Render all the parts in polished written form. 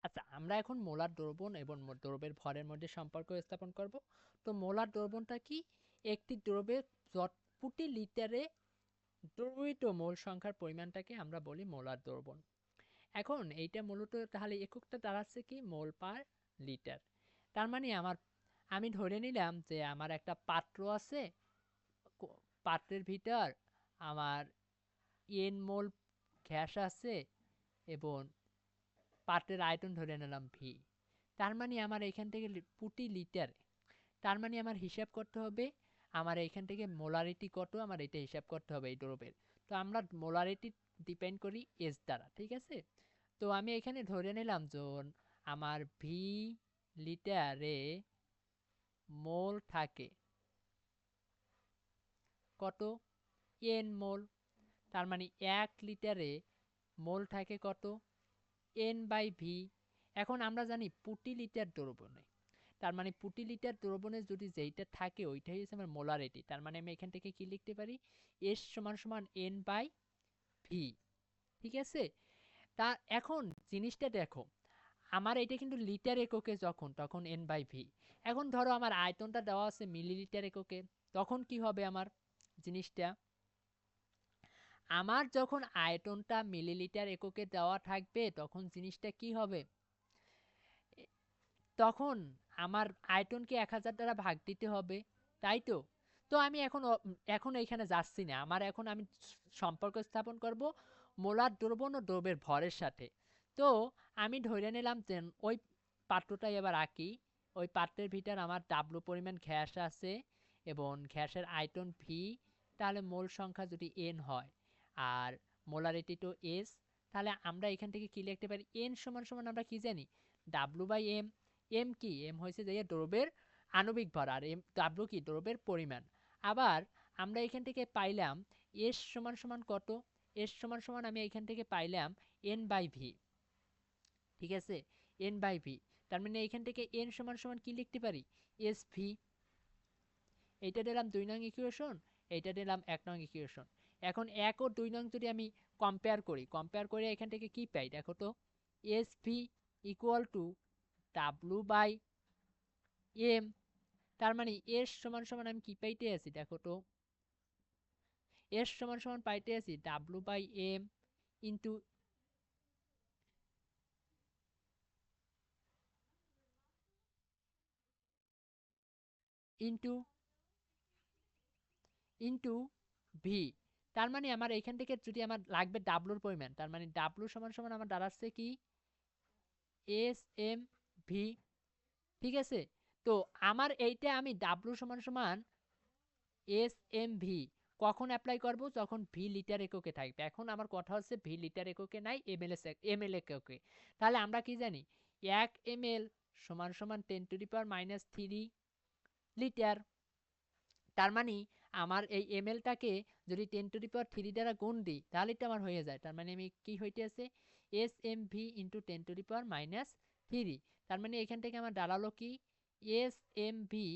আচ্ছা, আমরা এখন মোলার দ্রবণ এবং দ্রব্যের ভরের মধ্যে সম্পর্ক স্থাপন করব। তো মোলার দ্রবণটা কি? একটি দ্রব্যের প্রতি লিটারে দ্রবীভূত মোল সংখ্যার পরিমাণটাকে আমরা বলি মোলার দ্রবণ। এখন এইটা মূলত তাহলে এককটা দাঁড়াচ্ছে কি মোল পার লিটার। তার মানে আমি ধরে নিলাম যে আমার একটা পাত্র আছে, পাত্রের ভিতর আমার এন মোল গ্যাস আছে এবং পাত্রের আয়তন ধরে নিলাম ভি। তার মানে আমার এখান থেকে প্রতি লিটার, তার মানে আমার হিসাব করতে হবে আমার এখান থেকে মোলারিটি কত, আমার এটা হিসাব করতে হবে এই দ্রব্যের। তো আমরা মোলারিটি ডিপেন্ড করি এস দ্বারা, ঠিক আছে। তো আমি এখানে ধরে নিলাম যে আমার ভি লিটারে মোল থাকে কত, এন মোল। তার মানে 1 লিটারে মোল থাকে কত, এন বাই ভি। এখন আমরা জানি প্রতি লিটার দ্রবণে, তার মানে প্রতি লিটার দ্রবণে যদি যেইটা থাকে ওইটাই হচ্ছে আমার মোলারিটি। তার মানে আমি এখান থেকে কি লিখতে পারি, এস সমান সমান এন বাই ভি, ঠিক আছে। তা এখন জিনিসটা দেখো, আমার এটা কিন্তু লিটার এককে যখন, তখন এন বাই ভি। এখন ধরো আমার আয়তনটা দেওয়া আছে মিলিলিটার এককে, তখন কি হবে আমার জিনিসটা, আমার যখন আয়তনটা মিলিলিটার এককে দেওয়া থাকবে তখন জিনিসটা কি হবে, তখন আমার আয়তনকে 1000 দ্বারা ভাগ দিতে হবে, তাই তো। তো আমি এখন এইখানে যাচ্ছি না, আমার এখন আমি সম্পর্ক স্থাপন করব মোলার দ্রবণ ও দ্রব্যের ভরের সাথে। তো আমি ধরে নিলাম যে ওই পাত্রটাই এবার আঁকি। ওই পাত্রের ভিতর আমার ডাব্লু পরিমাণ গ্যাস আছে এবং গ্যাসের আয়তন ভি। তাহলে মোল সংখ্যা যদি এন হয় আর মোলারিটি তো এস, তাহলে আমরা এখান থেকে কি লিখতে পারি, এন সমান সমান আমরা কি জানি, ডাব্লু বাই এম। এম কি, এম হয়েছে যে দ্রব্যের আণবিক ভর, আর এম ডাব্লু কি দ্রব্যের পরিমাণ। আবার আমরা এখান থেকে পাইলাম এস সমান সমান কত, এস সমান সমান আমি এখান থেকে পাইলাম এন বাই ভি, ঠিক আছে, এন বাই ভি। তার মানে এখান থেকে এন সমান সমান কি লিখতে পারি, এস ভি। এইটা দিলাম 2 নং ইকুয়েশন, এইটা দিলাম 1 নং ইকুয়েশন। এখন 1 ও 2 নং যদি আমি কম্পেয়ার করি, কম্পেয়ার করে এখান থেকে কি পাই দেখো তো, S V equal to W by M. তার মানে এস সমান সমান আমি কি পাইতে আছি দেখো তো, এস সমান সমান পাইতে আছি W by M into into into V. তার মানে আমার এখান থেকে যদি আমার লাগবে ডাব্লুর পরিমাণ, তার মানে ডাব্লু সমান সমান আমার দাঁড়াচ্ছে কি এস এম ভি, ঠিক আছে। তো আমার এইটা আমি ডাব্লু সমান সমান এস এম ভি কখন অ্যাপ্লাই করব, যখন ভি লিটার এককে থাকবে। এখন আমার কথা হচ্ছে ভি লিটার এককে নাই, এম এল এককে। তাহলে আমরা কি জানি, 1 ml সমান সমান 10⁻³ লিটার। তার মানে আমার এই এমএলটাকে যদি 10⁻³ দ্বারা গুণ দিই তাহলে তো আমার হয়ে যায়। তার মানে আমি কি হইতে আছে, এস এম ভি ইন্টু 10⁻³ তার মানে এখান থেকে আমার দাঁড়ালো কি, S M V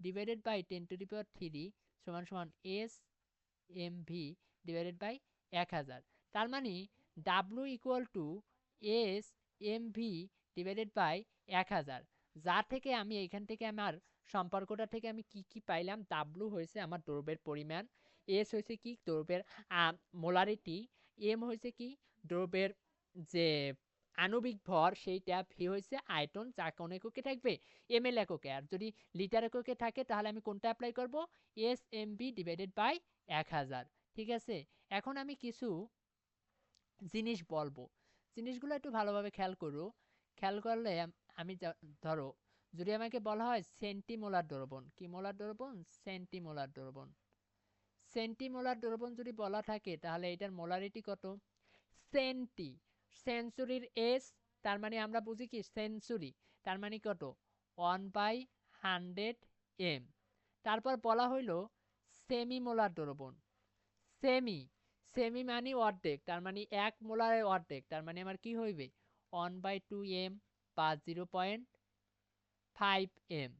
divided by 10⁻³ সমান সমান S M V divided by 1000। তার মানে W equal to S M V divided by 1000। যা থেকে আমি এখান থেকে আমার সম্পর্কটা থেকে আমি কি কি পাইলাম, ডাব্লু হয়েছে আমার দ্রব্যের পরিমাণ, এস হয়েছে কি দ্রব্যের মোলারিটি, এম হয়েছে কি দ্রব্যের যে আণবিক ভর সেইটা, ভি হয়েছে আয়তন যা কোন এককে থাকবে, এমএল এককে। আর যদি লিটার এককে থাকে তাহলে আমি কোনটা অ্যাপ্লাই করব, S M V divided by 1000, ঠিক আছে। এখন আমি কিছু জিনিস বলবো, জিনিসগুলো একটু ভালোভাবে খেয়াল করো। খেয়াল করলে আমি ধরো যদি আমাকে বলা হয় সেন্টিমোলার দ্রবণ, কি মোলার দ্রবণ, সেন্টিমোলার দ্রবণ। সেন্টিমোলার দ্রবণ যদি বলা থাকে তাহলে এটার মোলারিটি কত, সেন্টি, সেঞ্চুরির এস, তার মানে আমরা বুঝি কি সেঞ্চুরি, তার মানে কত 1/100 এম। তারপর বলা হইল সেমি মোলার দ্রবণ, সেমি, সেমি মানে অর্ধেক, তার মানে 1 মোলারের অর্ধেক, তার মানে আমার কি হইবে 1/2 এম বা 0.5 এম।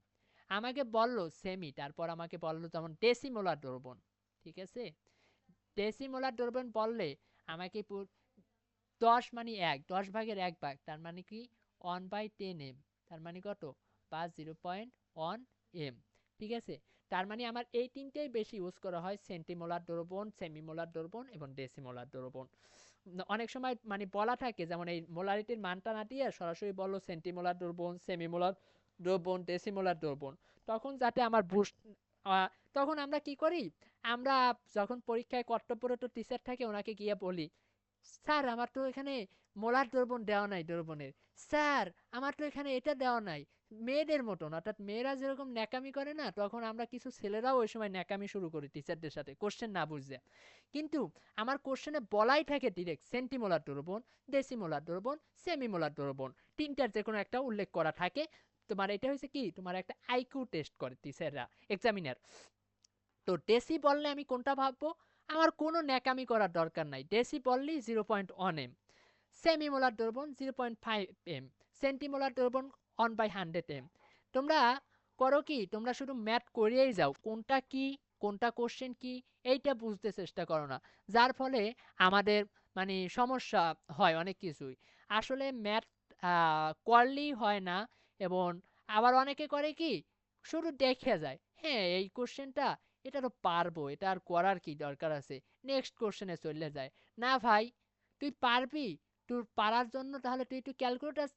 আমাকে বলল সেমি, তারপর আমাকে বলল যেমন ডেসিমোলার দ্রবণ, ঠিক আছে। ডেসিমোলার দ্রবণ বললে আমাকে 10 মানে 1, 10 ভাগের 1 ভাগ, তার মানে কি 1/10 m, তার মানে কত, বা 0.1 m। ঠিক আছে, তার মানে আমার এই তিনটেই বেশি ইউজ করা হয়, সেন্টিমোলার দ্রবণ, সেমিমোলার দ্রবণ এবং ডেসিমোলার দ্রবণ। অনেক সময় মানে বলা থাকে, যেমন এই মোলারিটির মানটা না দিয়ে সরাসরি বললো সেন্টিমোলার দ্রবণ, সেমিমোলার দ্রবণ, ডেসিমোলার দ্রবণ, তখন যাতে আমার বুস্ট, তখন আমরা কি করি, আমরা যখন পরীক্ষায় কর্তব্যরত টিচার থাকে ওনাকে গিয়ে বলি, স্যার আমার তো এখানে মোলার দ্রবণ দেওয়া নাই দ্রবণের, স্যার আমার তো এখানে এটা দেওয়া নাই। মেয়েদের মতন, অর্থাৎ মেয়েরা যেরকম ন্যাকামি করে না, তখন আমরা কিছু ছেলেরাও ওই সময় ন্যাকামি শুরু করি টিচারদের সাথে কোশ্চেন না বুঝতে। কিন্তু আমার কোশ্চেনে বলাই থাকে ডিরেক্ট সেন্টিমোলার দ্রবণ, ডেসিমোলার দ্রবণ, সেমিমোলার দ্রবণ, তিনটার যে কোনো একটা উল্লেখ করা থাকে। তোমার এটা হয়েছে কি, তোমার একটা আইকিউ টেস্ট করে টিচাররা, এক্সামিনার। তো ডেসি বললে আমি কোনটা ভাববো, আমার কোনো ন্যাকামি করার দরকার নাই, ডেসি বললেই 0.1 m, সেমিমোলার দ্রবণ 0.5 m, সেন্টিমোলার দ্রবণ 1/100 m। তোমরা করো কি, তোমরা শুধু ম্যাথ করিয়েই যাও, কোনটা কি, কোনটা কোশ্চেন কি, এইটা বুঝতে চেষ্টা করো না, যার ফলে আমাদের মানে সমস্যা হয় অনেক কিছুই। আসলে ম্যাথ করলেই হয় না, এবং আবার অনেকে করে কি, শুধু দেখে যায়, হ্যাঁ এই কোশ্চেনটা, এটা তো পারবো, এটা আর করার কি দরকার আছে, নেক্সট কোশ্চেনে চলে যায়। না ভাই, তুই পারবি, তোর পারার জন্য তাহলে তুই একটু ক্যালকুলেটর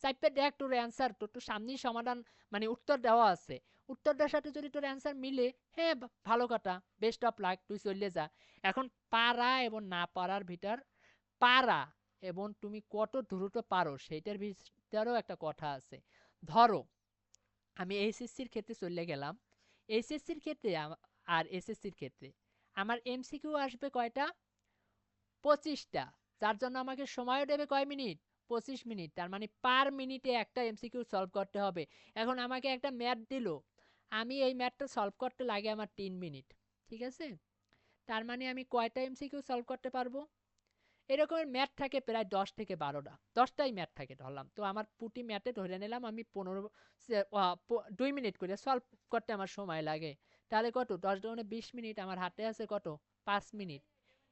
চাপে দেখ তোর অ্যান্সার, তোর তো সামনেই সমাধান মানে উত্তর দেওয়া আছে, উত্তরটার সাথে যদি তোর অ্যান্সার মিলে, হ্যাঁ ভালো কথা, বেস্ট অফ লাক, তুই চলে যা। এখন পারা এবং না পারার ভিতর, পারা এবং তুমি কত দ্রুত পারো সেইটার ভিতরেও একটা কথা আছে। ধরো আমি এইচএসসির ক্ষেত্রে চলে গেলাম, এইচএসসির ক্ষেত্রে আর এসএসসির ক্ষেত্রে আমার এমসিকিউ আসবে কয়টা, 25টা, যার জন্য আমাকে সময়ও দেবে কয় মিনিট, 25 মিনিট, তার মানে পার মিনিটে একটা এমসিকিউ সলভ করতে হবে। এখন আমাকে একটা ম্যাথ দিল, আমি এই ম্যাথটা সলভ করতে লাগে আমার 3 মিনিট, ঠিক আছে, তার মানে আমি কয়টা এমসিকিউ সলভ করতে পারবো, এরকমের ম্যাথ থাকে প্রায় 10 থেকে 12টা, 10টাই ম্যাথ থাকে ধরলাম, তো আমার পুটি ম্যাথে ধরে নিলাম আমি 2 মিনিট করে সলভ করতে আমার সময় লাগে, তাহলে কত, 10 × 20 মিনিট, আমার হাতে আছে কত, 5 মিনিট।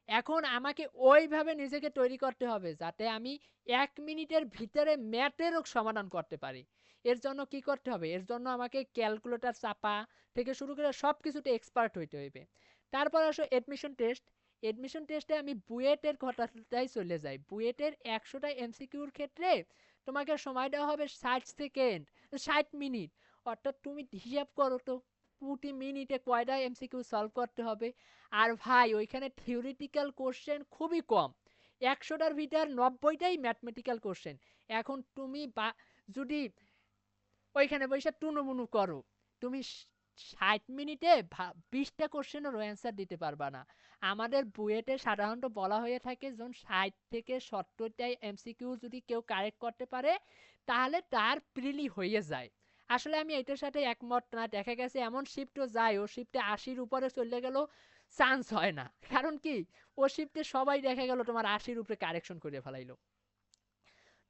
এখন আমাকে ওইভাবে নিজেকে তৈরি করতে হবে যাতে আমি 1 মিনিটের ভিতরে ম্যাথেরও সমাধান করতে পারি। এর জন্য কি করতে হবে, এর জন্য আমাকে ক্যালকুলেটর চাপা থেকে শুরু করে সব কিছুতে এক্সপার্ট হইতে হইবে। তারপর আসো এডমিশন টেস্ট, এডমিশন টেস্টে আমি বুয়েটের কথাটাই চলে যাই, বুয়েটের 100টা এমসিকিউর ক্ষেত্রে তোমাকে সময় দেওয়া হবে 60 সেকেন্ড, 60 মিনিট, অর্থাৎ তুমি হিসাব করো তো প্রতি মিনিটে কয়টা এমসিকিউ সলভ করতে হবে। আর ভাই ওইখানে থিওরিটিক্যাল কোশ্চেন খুবই কম, 100টার ভিতর 90টাই ম্যাথমেটিক্যাল কোশ্চেন। এখন তুমি যদি ওইখানে বসে টুনুমুনু করো, তুমি 60 মিনিটে 20টা কোশ্চেনেরও অ্যান্সার দিতে পারবা না। আমাদের বুয়েটে সাধারণত বলা হয়ে থাকে যখন 60 থেকে 70টাই এমসিকিউ যদি কেউ কারেক্ট করতে পারে তাহলে তার প্রিলি হয়ে যায়। আসলে আমি এটার সাথে একমত না, দেখা গেছে এমন শিফটও যায় ও শিফটে 80-র উপরে চলে গেল, চান্স হয় না, কারণ কি ও শিফটে সবাই দেখা গেল তোমার 80-র উপরে কারেকশন করে ফেলাইলো।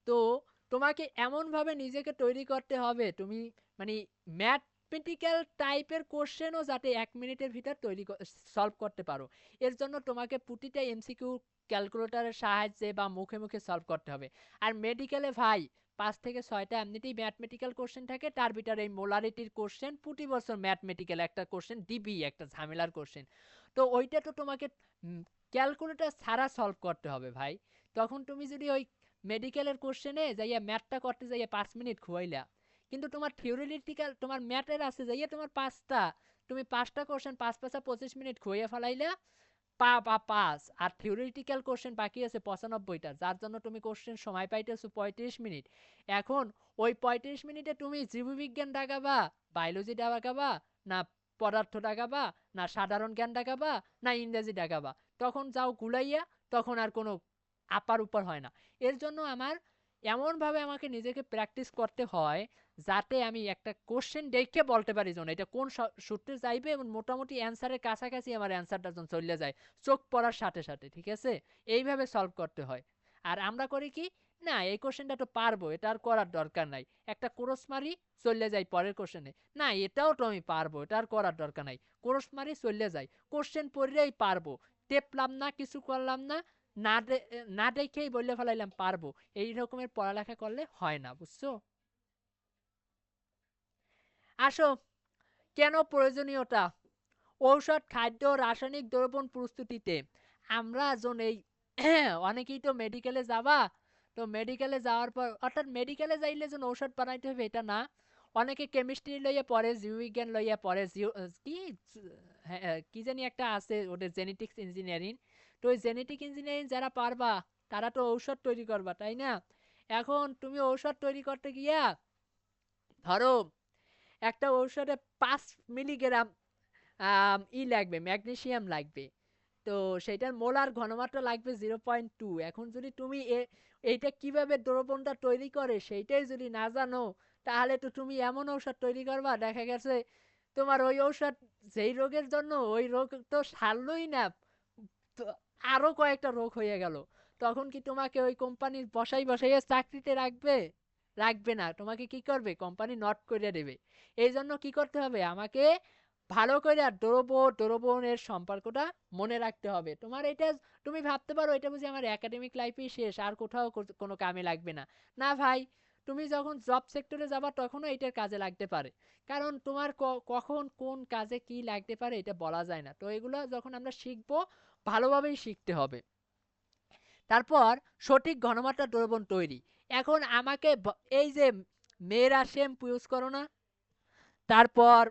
তো তোমাকে এমনভাবে নিজেকে তৈরি করতে হবে, তুমি মানে ম্যাথমেটিক্যাল টাইপের কোশ্চেনও যাতে 1 মিনিটের ভিতর তৈরি সলভ করতে পারো। এর জন্য তোমাকে প্রতিটা এমসিকিউ ক্যালকুলেটরের সাহায্যে বা মুখে মুখে সলভ করতে হবে। আর মেডিকেলে ভাই 5 থেকে 6টা এমনিতেই ম্যাথমেটিক্যাল কোশ্চেন থাকে, তার ভিতরে এই মোলারিটির কোশ্চেন প্রতি বছর ম্যাথমেটিক্যাল একটা কোশ্চেন দিবি, একটা ঝামেলার কোশ্চেন। তো ওইটা তো তোমাকে ক্যালকুলেটর ছাড়া সলভ করতে হবে ভাই। তখন তুমি যদি ওই মেডিকেলের কোশ্চেনে যাইয়া ম্যাথটা করতে যাইয়া 5 মিনিট খুয়াইলা, কিন্তু তোমার থিওরিটিক্যাল তোমার ম্যাথের আছে যাইয়া তোমার 5টা, তুমি 5টা কোশ্চেন 5 × 5 = 25 মিনিট খুঁয়ে ফেলাইলা, পাস, আর থিওরিটিক্যাল কোশ্চেন বাকি আছে 95টা, যার জন্য তুমি কোশ্চেন সময় পাইতেছো 35 মিনিট। এখন ওই 35 মিনিটে তুমি জীববিজ্ঞান দাগাবা, বায়োলজি দাগাবা, না পদার্থ দাগাবা, না সাধারণ জ্ঞান দাগাবা, না ইংরেজি দাগাবা, তখন যাও গুলাইয়া, তখন আর কোনো আপার উপর হয় না। এর জন্য আমার এমনভাবে আমাকে নিজেকে প্র্যাকটিস করতে হয় যাতে আমি একটা কোশ্চেন দেখে বলতে পারি যেন এটা কোন সূত্রে যাইবে, এবং মোটামুটি অ্যান্সারের কাছাকাছি আমার অ্যান্সারটা যখন চলে যায় চোখ পড়ার সাথে সাথে, ঠিক আছে, এইভাবে সলভ করতে হয়। আর আমরা করি কি, না এই কোশ্চেনটা তো পারবো, এটা আর করার দরকার নাই, একটা ক্রস মারি চলে যাই পরের কোশ্চেনে, না এটাও তো আমি পারবো, এটা আর করার দরকার নাই, ক্রস মারি চলে যাই, কোশ্চেন পড়লেই পারবো, টেপলাম না, কিছু করলাম না, না দেখেই বললে ফেলাইলাম পারবো, এই রকমের পড়ালেখা করলে হয় না, বুঝছো? আসো, কেন প্রয়োজনীয়তা ঔষধ, খাদ্য, রাসায়নিক দ্রবণ প্রস্তুতিতে আমরা এই অনেকেই তো মেডিকেলে যাবা, তো মেডিকেলে যাওয়ার পর অর্থাৎ মেডিকেলে যাইলে যেন ঔষধ বানাইতে হবে এটা না, অনেকে কেমিস্ট্রি লইয়া পড়ে, জীববিজ্ঞান লইয়া পড়ে, কি কি জানি একটা আছে ওদের জেনেটিক্স ইঞ্জিনিয়ারিং, তো ওই জেনেটিক ইঞ্জিনিয়ারিং যারা পারবা তারা তো ঔষধ তৈরি করবা, তাই না? এখন তুমি ঔষধ তৈরি করতে গিয়া ধরো একটা ঔষধে 5 মিলিগ্রাম লাগবে, ম্যাগনেসিয়াম লাগবে, তো সেটার মোলার ঘনমাত্রা লাগবে 0.2। এখন যদি তুমি এইটা কিভাবে দ্রবণটা তৈরি করে সেইটাই যদি না জানো, তাহলে তো তুমি এমন ঔষধ তৈরি করবা, দেখা গেছে তোমার ওই ঔষধ যেই রোগের জন্য, ওই রোগ তো সারলই না, তো আরো কয়েকটা রোগ হয়ে গেল। তখন কি তোমাকে ওই কোম্পানির বসাইয়ে চাকরিতে রাখবে? রাখবে না, তোমাকে কি করবে, কোম্পানি নট করে দেবে। এই জন্য কি করতে হবে, আমাকে ভালো করে দ্রবণের সম্পর্কটা মনে রাখতে হবে। তোমার এটা তুমি ভাবতে পারো এটা বুঝি আমার একাডেমিক লাইফই শেষ, আর কোথাও কোনো কামে লাগবে না। না ভাই, তুমি যখন জব সেক্টরে যাবা তখনও এটার কাজে লাগতে পারে, কারণ তোমার কখন কোন কাজে কি লাগতে পারে এটা বলা যায় না। তো এগুলো যখন আমরা শিখবো, ভালোভাবেই শিখতে হবে। তারপর সঠিক ঘনমাত্রা দ্রবণ তৈরি। এখন আমাকে এই যে মেয়েরা শ্যাম্পু ইউজ করো না, তারপর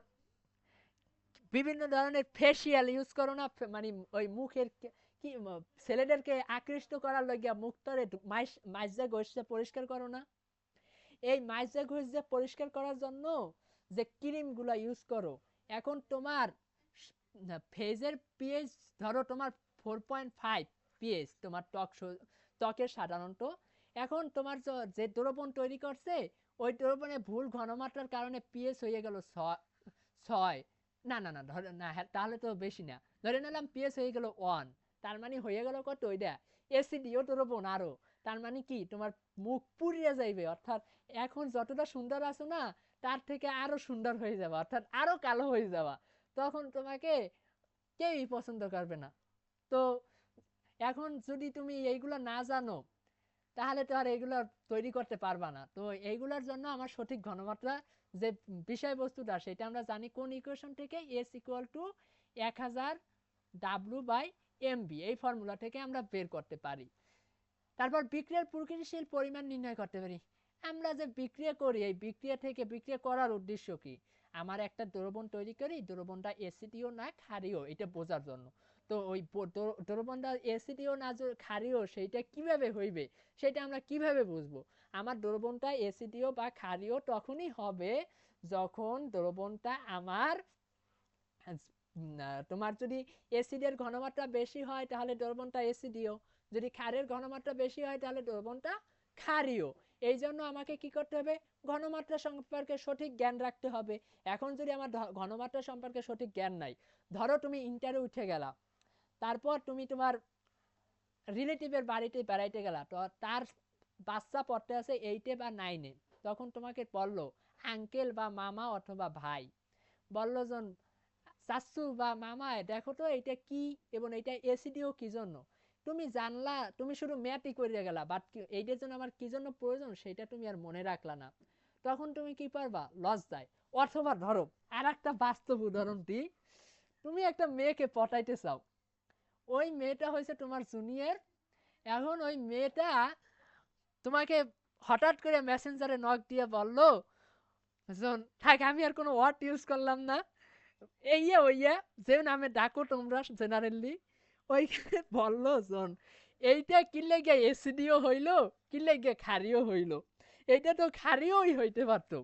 বিভিন্ন ধরনের ফেসিয়াল ইউজ করো না, মানে ওই মুখের কি ছেলেদেরকে আকৃষ্ট করার লাগিয়া মুখটারে মাইজা ঘষে পরিষ্কার করো না, এই মাইজা ঘষে পরিষ্কার করার জন্য যে ক্রিম গুলা ইউজ করো, এখন তোমার ফেজের পিএইচ ধরো তোমার 4.5 পিএইচ তোমার ত্বকের সাধারণত, এখন তোমার যে দ্রবণ তৈরি করছে ওই দ্রবণে ভুল ঘনমাত্রার কারণে পিএইচ হয়ে গেল 6, না না না ধরে না, তাহলে তো বেশি না, ধরে নিলাম পিএইচ হয়ে গেল 1, তার মানে হয়ে গেল কত ওইটা অ্যাসিডিও দ্রবণ আরো, তার মানে কি তোমার মুখ পুড়িয়ে যাইবে, অর্থাৎ এখন যতটা সুন্দর আছো না তার থেকে আরো সুন্দর হয়ে যাবে, অর্থাৎ আরো কালো হয়ে যাওয়া, তখন তোমাকে কেউই পছন্দ করবে না। তো এখন যদি তুমি এইগুলো না জানো, তাহলে তো আর এইগুলো তৈরি করতে পারবা না। তো এইগুলোর জন্য আমার সঠিক ঘনমাত্রা যে বিষয়বস্তুটা সেটা আমরা জানি কোন ইকুয়েশন থেকে, এস ইকুয়াল টু 1000 W/MB, এই ফর্মুলা থেকে আমরা বের করতে পারি। তারপর বিক্রিয়ার প্রকৃতিশীল পরিমাণ নির্ণয় করতে পারি। আমরা যে বিক্রিয়া করি, এই বিক্রিয়া থেকে বিক্রিয়া করার উদ্দেশ্য কি, আমার একটা দ্রবণ তৈরি করি, দ্রবণটা অ্যাসিডীয় না ক্ষারীয় এটা বোঝার জন্য। তো ওই দ্রবণটা অ্যাসিডীয় না ক্ষারীয় সেইটা কিভাবে হইবে সেটা আমরা কিভাবে বুঝবো, আমার দ্রবণটা অ্যাসিডীয় বা ক্ষারীয় তখনই হবে যখন দ্রবণটা আমার তোমার যদি অ্যাসিডের ঘনমাত্রা বেশি হয় তাহলে দ্রবণটা অ্যাসিডীয়, যদি ক্ষারের ঘনমাত্রা বেশি হয় তাহলে দ্রবণটা ক্ষারীয়। এই জন্য আমাকে কি করতে হবে, ঘনমাত্রা সম্পর্কে সঠিক জ্ঞান রাখতে হবে। এখন যদি আমার ঘনমাত্রা সম্পর্কে সঠিক জ্ঞান নাই, ধরো তুমি ইন্টারে উঠে গেলা, তারপর তুমি তোমার রিলেটিভের বাড়িতে বেড়াইতে গেলা, তো তার বাচ্চা পড়তে আছে 8-এ বা 9-এ, তখন তোমাকে বললো আঙ্কেল বা মামা অথবা ভাই, বললো জন চাচু বা মামা দেখো তো এটা কি এবং এটা এসিডিও কি জন্য, তুমি জানলা, তুমি শুধু ম্যাথই করে গেলা, বাট এইটার জন্য আমার কি জন্য প্রয়োজন সেটা তুমি আর মনে রাখলা না, তখন তুমি কি পারবা, লজ্জায়। অথবা ধরো আর একটা বাস্তব উদাহরণ দিই, তুমি একটা মেয়েকে পটাইতে চাও, ওই মেয়েটা হয়েছে তোমার জুনিয়র, এখন ওই মেয়েটা তোমাকে হঠাৎ করে মেসেঞ্জারে নক দিয়ে বললো, থাক আমি আর কোনো ওয়ার্ড ইউজ করলাম না, এইয়া ওইয়া যে নামে ডাকো তোমরা জেনারেলি, ওইখানে বললো জন এইটা কি লেগে এসিডিও হইলো, কি লেগে ক্ষারীয় হইলো, এইটা তো ক্ষারীয়ই হইতে পারতো।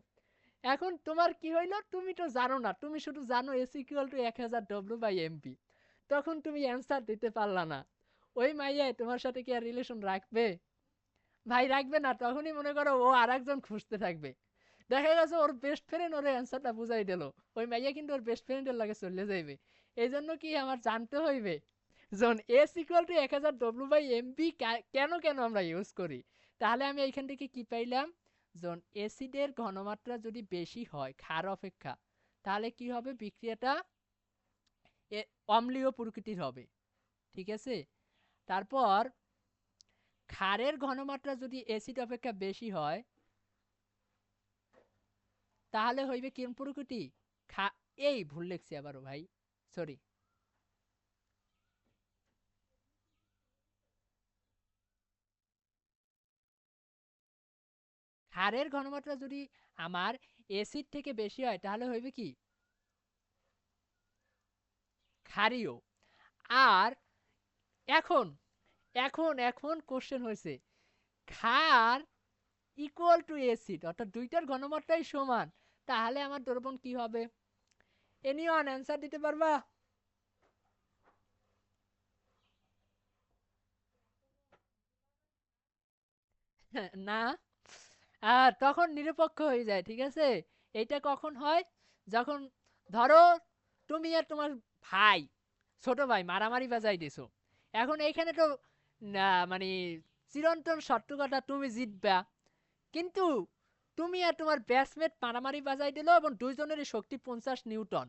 এখন তোমার কি হইলো, তুমি তো জানো না, তুমি শুধু জানো এস ইকুয়াল টু 1000 W/MB, তখন তুমি অ্যান্সার দিতে পারলা না, ওই মাইয়ায় তোমার সাথে কি আর রিলেশন রাখবে? ভাই রাখবে না, তখনই মনে করো ও আর একজন খুঁজতে থাকবে, দেখা গেছে ওর বেস্ট ফ্রেন্ড ওর অ্যান্সারটা বুঝাই দিল, ওই মাইয়া কিন্তু ওর বেস্ট ফ্রেন্ডের লাগে চলে যাইবে। এই জন্য কি আমার জানতে হইবে যখন এস ইকুয়াল টু 1000 W/MB কেন কেন আমরা ইউজ করি, তাহলে আমি এইখান থেকে কি পাইলাম, যখন অ্যাসিডের ঘনমাত্রা যদি বেশি হয় ক্ষার অপেক্ষা, তাহলে কি হবে, বিক্রিয়াটা অম্লীয় প্রকৃতির হবে, ঠিক আছে। তারপর ক্ষারের ঘনমাত্রা যদি অ্যাসিড অপেক্ষা বেশি হয় তাহলে হইবে কোন প্রকৃতি? এই ভুল লিখছি আবারও ভাই, সরি। ক্ষারের ঘনমাত্রা যদি আমার অ্যাসিড থেকে বেশি হয় তাহলে হইবে কি? ক্ষারীয়। আর এখন এখন এখন কোশ্চেন হয়েছে, ক্ষার ইকুয়াল টু অ্যাসিড, অর্থাৎ দুইটার ঘনমাত্রাই সমান, তাহলে আমার দ্রবণ কি হবে? এনিওয়ান অ্যান্সার দিতে পারবা? না, তখন নিরপেক্ষ হয়ে যায়, ঠিক আছে? এইটা কখন হয়? যখন ধরো তুমি আর তোমার ভাই, ছোট ভাই মারামারি বাজাই দিছো। এখন এইখানে তো না, মানে চিরন্তন সত্য কথা, তুমি জিতবা, কিন্তু তুমি আর তোমার ব্যাটসম্যান মারামারি বাজাই দিল এবং দুইজনেরই শক্তি 50 নিউটন।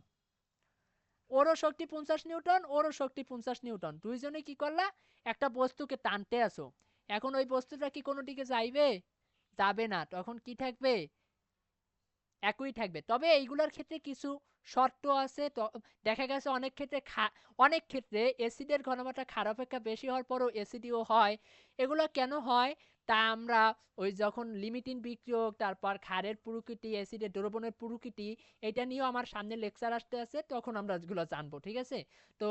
ওরও শক্তি 50 নিউটন, ওরও শক্তি 50 নিউটন, দুইজনে কি করলা? একটা বস্তুকে টানতে আসো। এখন ওই বস্তুটা কি কোনো দিকে যাইবে? যাবে না, তখন কি থাকবে? একই থাকবে। তবে এইগুলোর ক্ষেত্রে কিছু শর্ত আছে। তো দেখা গেছে অনেক ক্ষেত্রে অ্যাসিডের ঘনমাত্রা ক্ষার অপেক্ষা বেশি হওয়ার পরও অ্যাসিডিও হয়। এগুলো কেন হয় তা আমরা ওই যখন লিমিটিং বিক্রিয়ক, তারপর ক্ষারের প্রকৃতি, অ্যাসিডের দ্রবণের প্রকৃতি, এটা নিয়েও আমার সামনে লেকচার আসতে আছে, তখন আমরা এগুলো জানবো, ঠিক আছে? তো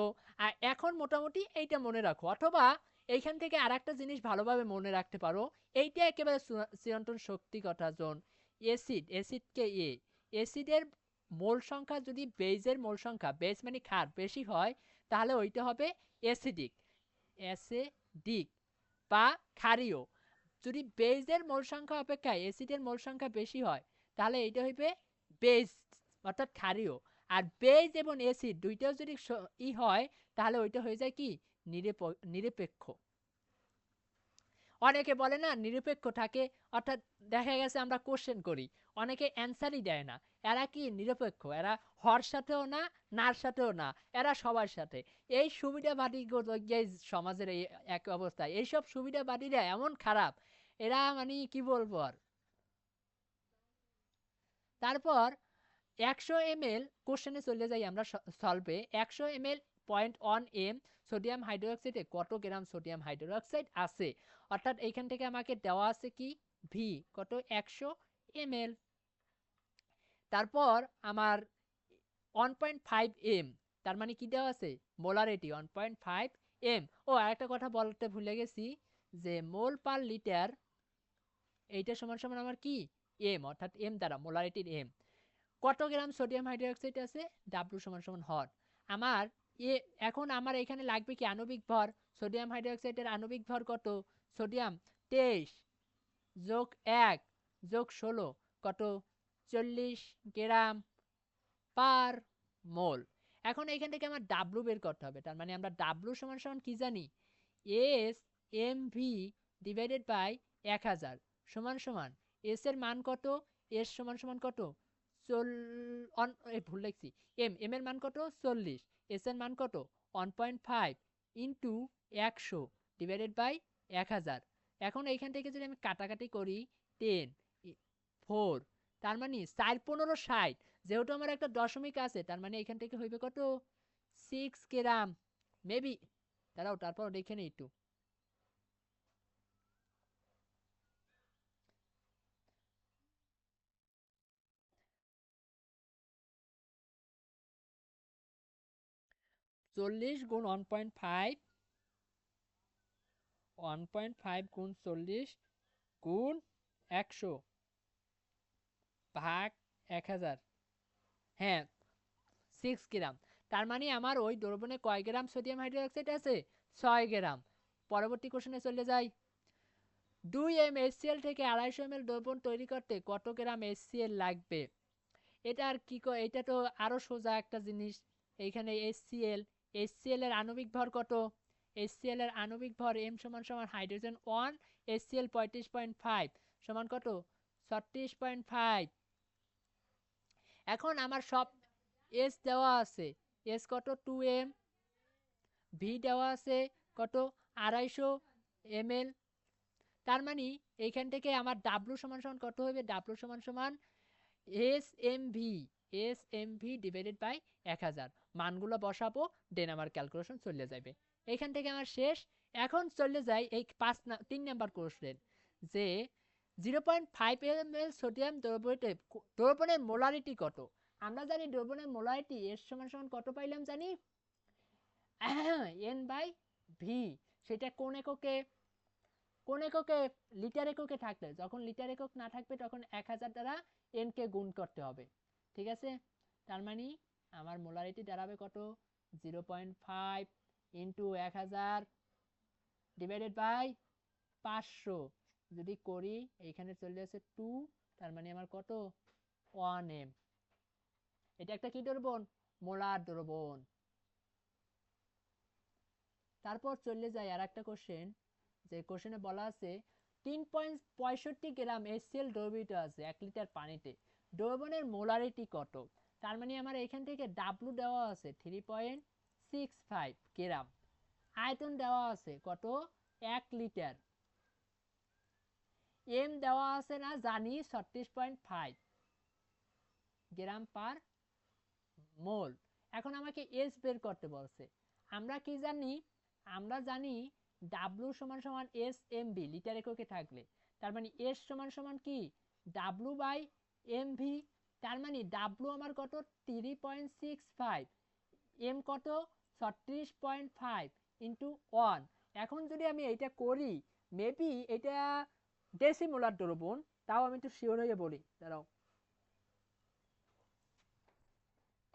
এখন মোটামুটি এইটা মনে রাখো, অথবা এইখান থেকে আর একটা জিনিস ভালোভাবে মনে রাখতে পারো। এইটা একেবারে চিরন্তন শক্তি কথা। জন অ্যাসিডকে অ্যাসিডের মোল সংখ্যা যদি বেজের মোল সংখ্যা, বেজ মানে ক্ষার, বেশি হয় তাহলে ওইটা হবে অ্যাসিডিক। অ্যাসিডিক বা ক্ষারীয়। যদি বেজের মোল সংখ্যা অপেক্ষা অ্যাসিডের মোল সংখ্যা বেশি হয় তাহলে এইটা হইবে বেজ, অর্থাৎ ক্ষারীয়। আর বেজ এবং অ্যাসিড দুইটাও যদি হয় তাহলে ওইটা হয়ে যায় কি? নিরপেক্ষ। অনেকে বলে না নিরপেক্ষ থাকে, অর্থাৎ দেখা গেছে আমরা কোশ্চেন করি, অনেকে অ্যান্সারই দেয় না। এরা কি নিরপেক্ষ? এরা হর সাথেও না, নার সাথেও না, এরা সবার সাথে। এই সুবিধাবাদী সমাজের এই এক অবস্থা, এইসব সুবিধাবাদীরা এমন খারাপ, এরা মানে কি বলবো আর। তারপর 100 ml কোশ্চেনে চলে যাই আমরা সলভে। 100 ml 0.1 m সোডিয়াম হাইড্রোক্সাইডে কত গ্রাম সোডিয়াম হাইড্রোক্সাইড আছে? অর্থাৎ এইখান থেকে আমাকে দেওয়া আছে কি? ভি কত? 100 ml। তারপর আমার 1.5 m, তার মানে কি দেওয়া আছে? Molarity 1.5 m। ও আরেকটা কথা বলতে ভুলে গেছি, যে মোল পার লিটার এইটা সমান সমান আমার কি? এম, অর্থাৎ এম দ্বারা মোলারিটির এম। কত গ্রাম সোডিয়াম হাইড্রোক্সাইড আছে? ডাব্লু সমান সমান হর। আমার এ এখন আমার এখানে লাগবে কি? আণবিক ভর। সোডিয়াম হাইড্রোক্সাইডের আণবিক ভর কত? সোডিয়াম 23 যোগ 1 যোগ 16 কত? 40 গ্রাম পার মোল। এখন এখান থেকে আমার ডাব্লু বের করতে হবে। তার মানে আমরা ডাব্লু সমান সমান কি জানি? S M V divided by 1000 সমান সমান এস এর মান কত? এস সমান সমান কত? ভুল লিখছি। এম এর মান কত? 40। এস এর মান কত? 1.5 ইন্টু 100 ডিভাইডেড বাই 1000। এখন এইখান থেকে যদি আমি কাটাকাটি করি, 10 4, তার মানে 4 15 60, যেহেতু আমার একটা দশমিক আছে তার মানে এখান থেকে হইবে কত? 6 গ্রাম মেবি। দাঁড়াও, তারপর দেখে নেই একটু। চল্লিশ গুণ 1.5, 1.5 গুণ 40 গুণ 100 ভাগ 1000। হ্যাঁ, 6 গ্রাম। তার মানে আমার ওই দ্রবণে কয় গ্রাম সোডিয়াম হাইড্রোক্সাইড আছে? 6 গ্রাম। পরবর্তী কোশ্চেনে চলে যাই। 2 m HCl থেকে 250 ml দ্রবণ তৈরি করতে কত গ্রাম HCl লাগবে? এটা আর কি এটা তো আরো সোজা একটা জিনিস। এইখানে HCl এর আণবিক ভর কত? HCl এর আণবিক ভর m সমান সমান হাইড্রোজেন 1 HCl 35.5 সমান কত? 36.5। এখন আমার সব S দেওয়া আছে। S কত? 2 m। ভি দেওয়া আছে কত? 250 ml। তার মানে এইখান থেকে আমার ডাব্লু সমান সমান কত হবে? ডাব্লু সমান সমান S M V divided by 1000 মানগুলো বসাবো, দেন আমার ক্যালকুলেশন চলে যাবে। এইখান থেকে আমার শেষ। এখন চলে যাই এই 3 নাম্বার কোশ্চেন, যে 0.5 ml সোডিয়াম দ্রবণের মোলারিটি কত? আমরা জানি দ্রবণের মোলারিটি এর সমান সমান কত পাইলাম জানি? N by V. সেটা কোন এককে? কোন এককে? লিটার এককে থাকলে, যখন লিটার একক না থাকবে তখন 1000 দ্বারা এন কে গুণ করতে হবে। ঠিক আছে? তার মানে আমার মোলারিটি দাঁড়াবে কত? 0.5 ইন্টু 1000 ডিভাইডেড বাই 500 যদি করি, এইখানে চলে আসে 2, তার মানে আমার কত? 1 এম। এটা একটা কি দ্রবণ? মোলার দ্রবণ। তারপর চলে যাই আর একটা কোশ্চেন, যে কোশ্চেনে বলা আছে 3.65 গ্রাম HCl দ্রবীভূত আছে 1 লিটার পানিতে, দ্রবণের মোলারিটি কত? তার মানে আমার এখান থেকে ডাব্লু দেওয়া আছে 3.65 গ্রাম, আয়তন দেওয়া আছে কত? 1 লিটার, এম দেওয়া আছে না জানি 36.5 গ্রাম পার মোল। এখন আমাকে এস বের করতে বলছে। আমরা কি জানি? আমরা জানি ডাব্লু সমান সমান এস এম ভি লিটার এককে থাকলে, তার মানে এস সমান সমান কি? W by M V. তার মানে ডাব্লু আমার কত? 3.65, এম কত? 36.5 ইন্টু 1। এখন যদি আমি এইটা করি, মেবি এটা ডেসিমোলার দ্রবণ, তাও আমি একটু শিওর হয়ে বলি, দাঁড়াও।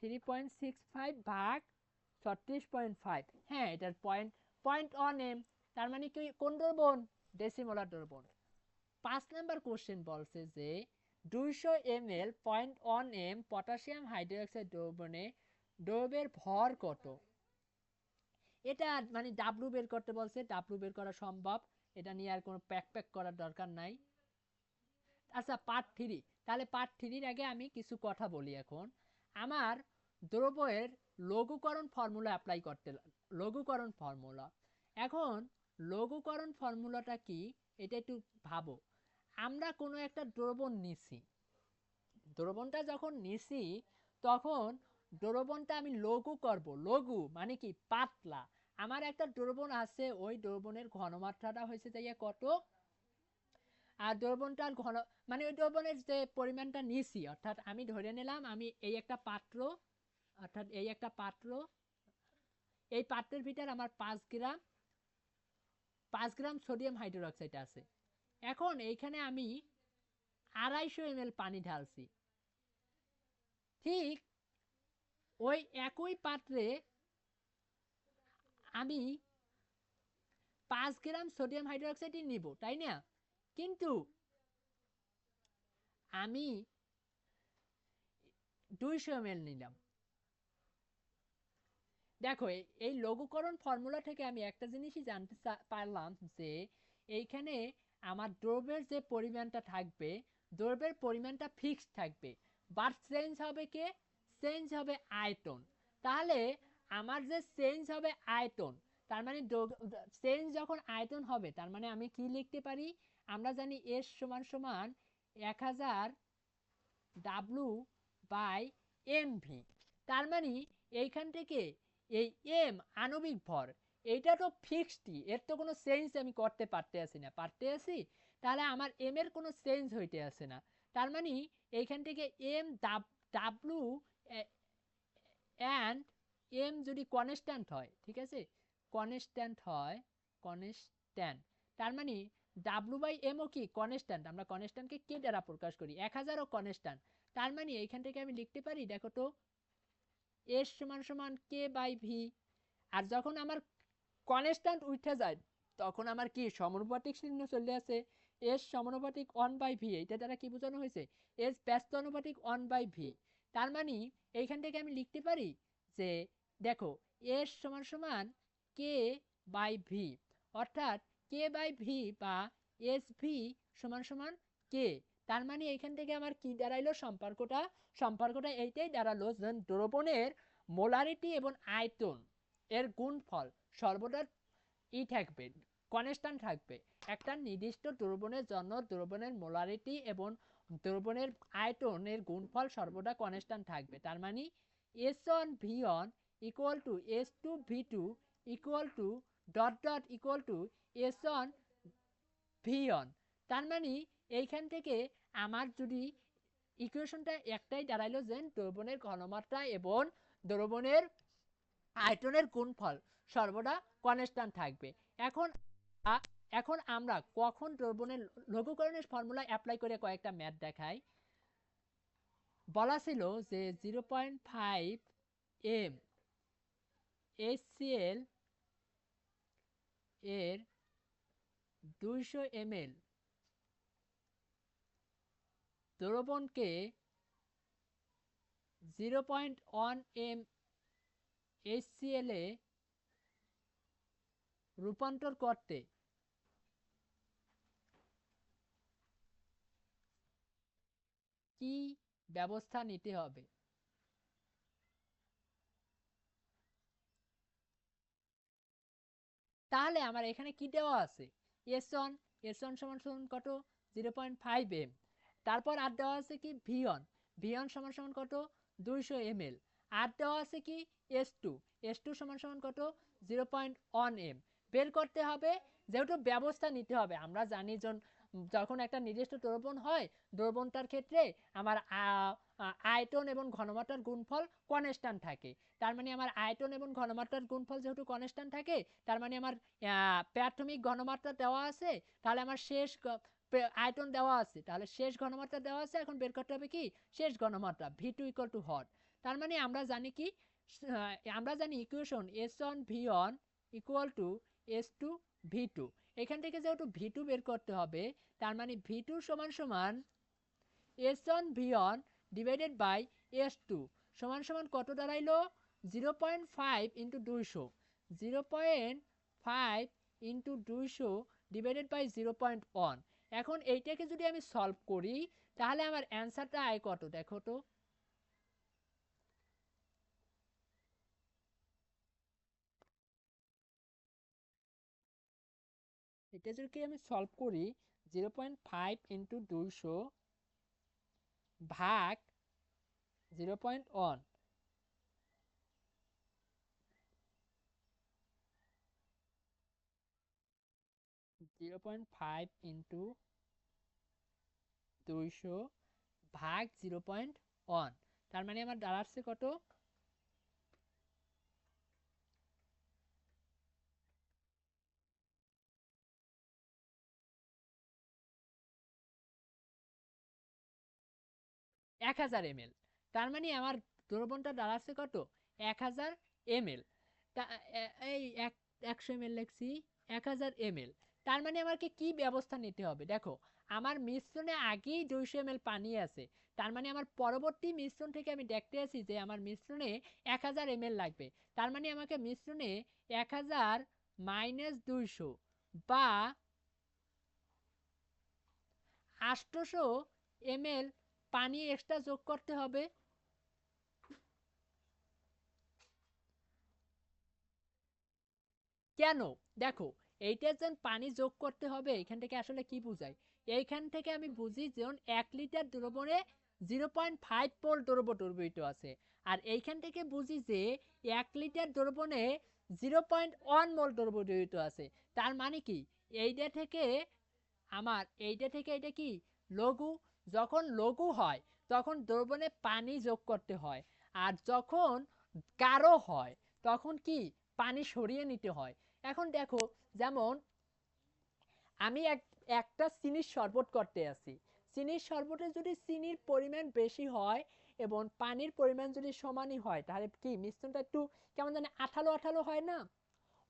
3.65 ভাগ 36.5, হ্যাঁ এটার পয়েন্ট 1 এম। তার মানে কি কোন দ্রবণ? ডেসিমোলার দ্রবণ। 5 নাম্বার কোশ্চেন বলছে যে 200 ml 0.1 এম পটাশিয়াম হাইড্রোক্সাইড দ্রবণে দ্রবের ভর কত? এটা মানে ডাব্লু বের করতে বলছে, ডাব্লু বের করা সম্ভব, এটা নিয়ে আর কোনো প্যাক করার দরকার নাই। আচ্ছা পার্ট 3, তাহলে পার্ট 3 আগে আমি কিছু কথা বলি। এখন আমার দ্রব্যের লঘুকরণ ফর্মুলা অ্যাপ্লাই করতে, লঘুকরণ ফর্মুলা। এখন লঘুকরণ ফর্মুলাটা কি এটা একটু ভাবো। আমরা কোনো একটা দ্রবণ নিছি, দ্রবণটা যখন নিছি তখন দ্রবণটা আমি লঘু করব। লঘু মানে কি? পাতলা। আমার একটা দ্রবণ আছে, ওই দ্রবণের ঘনমাত্রাটা হয়েছে যাইয়া কত? আর দ্রবণটার ঘন মানে ওই দ্রবণের যে পরিমাণটা নিছি, অর্থাৎ আমি ধরে নিলাম আমি এই একটা পাত্র, অর্থাৎ এই একটা পাত্র, এই পাত্রের ভিতর আমার 5 গ্রাম সোডিয়াম হাইড্রোক্সাইড আছে। এখন এইখানে আমি 250 ml পানি ঢালছি। ঠিক ওই একই পাত্রে আমি 5 গ্রাম সোডিয়াম হাইড্রোক্সাইডই নিব, তাই না? কিন্তু আমি 200 ml নিলাম। দেখো এই লঘুকরণ ফর্মুলা থেকে আমি একটা জিনিসই জানতে পারলাম, যে এইখানে আমার দ্রব্যের যে পরিমাণটা থাকবে, দ্রব্যের পরিমাণটা ফিক্সড থাকবে, বাট চেঞ্জ হবে কে? চেঞ্জ হবে আয়তন। তাহলে আমার যে চেঞ্জ হবে আয়তন, তার মানে চেঞ্জ যখন আয়তন হবে, তার মানে আমি কি লিখতে পারি? আমরা জানি এস সমান সমান 1000 ডাব্লু বাই এম ভি। তার মানে এইখান থেকে এই এম আণবিক ভর, এইটা তো ফিক্সডই, এর তো কোনো চেঞ্জ আমি করতে পারতে আসি না, পারতে আসি? তাহলে আমার এম এর কোনো চেঞ্জ হইতে আসে না। তার মানে এইখান থেকে এম ডাব্লু অ্যান্ড এম যদি কনস্ট্যান্ট হয়, ঠিক আছে, কনস্ট্যান্ট হয়, কনস্ট্যান্ট, তার মানে ডাব্লু বাই এমও কি কনস্ট্যান্ট। আমরা কনস্ট্যান্টকে কে দ্বারা প্রকাশ করি? 1000ও কনস্ট্যান্ট। তার মানে এইখান থেকে আমি লিখতে পারি, দেখো তো, এস সমান সমান কে বাই ভি। আর যখন আমার কনস্ট্যান্ট উঠে যায়, তখন আমার কি সমানুপাতিক চিহ্ন চলে আসে, এস সমানুপাতিক 1/ভি। এটা দ্বারা কি বোঝানো হয়েছে? এস ব্যস্ত অনুপাতিক 1/ভি। তার মানে এইখান থেকে আমি লিখতে পারি যে দেখো, এস সমান সমান কে বাই ভি, অর্থাৎ কে বাই ভি বা এস ভি সমান সমান কে। তার মানে এইখান থেকে আমার কি দাঁড়াইলো সম্পর্কটা? সম্পর্কটা এইটাই দাঁড়ালো যে দ্রবণের মোলারিটি এবং আয়তন এর গুণফল সর্বদা ই থাকবে, কনস্ট্যান্ট থাকবে। একটা নির্দিষ্ট দ্রবণের জন্য দ্রবণের মোলারিটি এবং দ্রবণের আয়তনের গুণফল সর্বদা কনস্ট্যান্ট থাকবে। তার মানে S1 V1 equal to S2 V2 equal to dot dot equal to S1 V1। তার মানে এইখান থেকে আমার যদি ইকুয়েশনটা একটাই দাঁড়াইলো যে দ্রবণের ঘনমাত্রা এবং দ্রবণের আয়তনের গুণফল সর্বদা কনস্ট্যান্ট থাকবে। এখন আমরা কখন দ্রবণের লঘুকরণের ফর্মুলা অ্যাপ্লাই করে কয়েকটা ম্যাথ দেখাই। বলা ছিল যে 0.5 m HCl এর 200 ml দ্রবণকে 0.1 m HCl এ রূপান্তর করতে কি ব্যবস্থা নিতে হবে। তাহলে আমার এখানে কি দেওয়া আছে, S1 সমান সমান কত 0.5 m, তারপর আর দেওয়া আছে কি V1 সমান সমান কত 200 ml, আর দেওয়া আছে কি S2 সমান সমান কত 0.1 m। বের করতে হবে, যেহেতু ব্যবস্থা নিতে হবে। আমরা জানি যখন একটা নির্দিষ্ট দ্রবণ হয়, দ্রবণটার ক্ষেত্রে আমার আয়তন এবং ঘনমাত্রার গুণফল কনস্ট্যান্ট থাকে। তার মানে আমার আয়তন এবং ঘনমাত্রার গুণফল যেহেতু কনস্ট্যান্ট থাকে, তার মানে আমার প্রাথমিক ঘনমাত্রা দেওয়া আছে, তাহলে আমার শেষ আয়তন দেওয়া আছে, তাহলে শেষ ঘনমাত্রা দেওয়া আছে। এখন বের করতে হবে কি শেষ ঘনমাত্রা V2 ইকুয়াল টু হট। তার মানে আমরা জানি কি, আমরা জানি equation S1 V1 equal to S2 V2। এখান থেকে যেহেতু V2 বের করতে হবে, তার মানে V2 সমান সমান S1 V1 divided by S2 সমান সমান কত দাঁড়াইলো 0.5 ইন্টু 200, 0.5 ইন্টু 200 ডিভাইডেড বাই 0.1। এখন এইটাকে যদি আমি সলভ করি, তাহলে আমার অ্যান্সারটা আয় কত দেখো তো। এটা যদি আমি সলভ করি 0.5 ইন্টু 200 ভাগ 0.1, 0.5 ইন্টু 200 ভাগ 0.1, তার মানে আমার দাঁড়াচ্ছে কত 1000 ml। তার মানে আমার দ্রবণটা দাঁড়াচ্ছে কত 1000 ml। এই 100 ml লিখছি, 1000 ml। তার মানে আমাকে কি ব্যবস্থা নিতে হবে, দেখো আমার মিশ্রণে আগেই 200 ml পানি আছে। তার মানে আমার পরবর্তী মিশ্রণ থেকে আমি দেখতে আছি যে আমার মিশ্রণে 1000 ml লাগবে। তার মানে আমাকে মিশ্রণে 1000 মাইনাস 200 বা 800 ml পানি এক্সট্রা যোগ করতে হবে। কেন, দেখো এইটার যেন পানি যোগ করতে হবে, এখান থেকে আসলে কি বুঝায়, এইখান থেকে আমি বুঝি যেমন 1 লিটার দ্রবণে 0.5 মোল দ্রব্য দ্রবীভূত আছে, আর এইখান থেকে বুঝি যে 1 লিটার দ্রবণে 0.1 মোল দ্রব্য দ্রবীভূত আছে। তার মানে কি এইটা থেকে এটা কি লঘু। যখন লঘু হয় তখন দ্রবণে পানি যোগ করতে হয়, আর যখন গাঢ় হয় তখন কি পানি সরিয়ে নিতে হয়। এখন দেখো, যেমন আমি একটা চিনির শরবত করতে আছি, চিনির শরবতে যদি চিনির পরিমাণ বেশি হয় এবং পানির পরিমাণ যদি সমানই হয়, তাহলে কি মিশ্রণটা একটু কেমন জানি আঠালো আঠালো হয় না।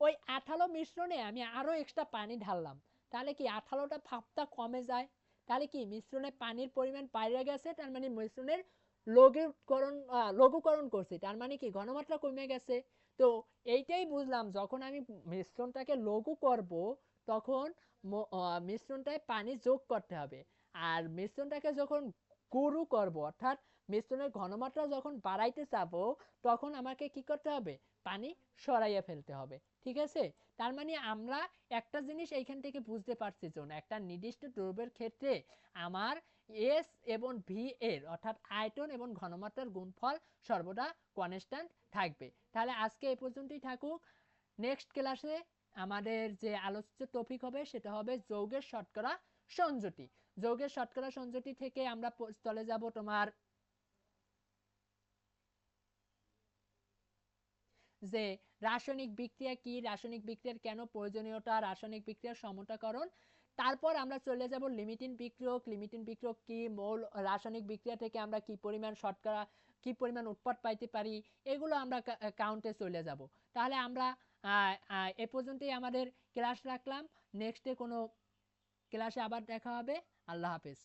ওই আঠালো মিশ্রণে আমি আরো এক্সট্রা পানি ঢাললাম, তাহলে কি আঠালোটা ভাবটা কমে যায়। তাহলে কি মিশ্রণে পানির পরিমাণ বাইরে গেছে, তার মানে মিশ্রণের লঘুকরণ করছে, তার মানে কি ঘনমাত্রা কমে গেছে। তো এইটাই বুঝলাম, যখন আমি মিশ্রণটাকে লঘু করব তখন মিশ্রণটায় পানি যোগ করতে হবে, আর মিশ্রণটাকে যখন গুরু করব, অর্থাৎ মিশ্রণের ঘনমাত্রা যখন বাড়াইতে যাব তখন আমাকে কি করতে হবে, পানি সরাইয়া ফেলতে হবে। ঠিক আছে, তার মানে আমরা একটা জিনিস এইখান থেকে বুঝতে পারছি যে একটা নির্দিষ্ট দ্রব্যের ক্ষেত্রে আমার এস এবং ভি এর অর্থাৎ আয়তন এবং ঘনমাত্রার গুণফল সর্বদা কনস্ট্যান্ট থাকবে। তাহলে আজকে এই পর্যন্তই থাকুক। নেক্সট ক্লাসে আমাদের যে আলোচ্য টপিক হবে সেটা হবে যৌগের শতকরা সংযুতি। যৌগের শতকরা সংযুতি থেকে আমরা চলে যাব তোমার যে রাসায়নিক বিক্রিয়া কি, রাসায়নিক বিক্রিয়ার কেন প্রয়োজনীয়তা, রাসায়নিক বিক্রিয়ার সমতাকরণ। তারপর আমরা চলে যাব লিমিটিং বিক্রিয়ক, লিমিটিং বিক্রিয়ক কি, মৌল রাসায়নিক বিক্রিয়া থেকে আমরা কি পরিমাণ শতকরা কি পরিমাণ উৎপাদ পাইতে পারি, এগুলো আমরা কাউন্টে চলে যাব। তাহলে আমরা এ পর্যন্তই আমাদের ক্লাস রাখলাম। নেক্সটে কোনো ক্লাসে আবার দেখা হবে। আল্লাহ হাফেজ।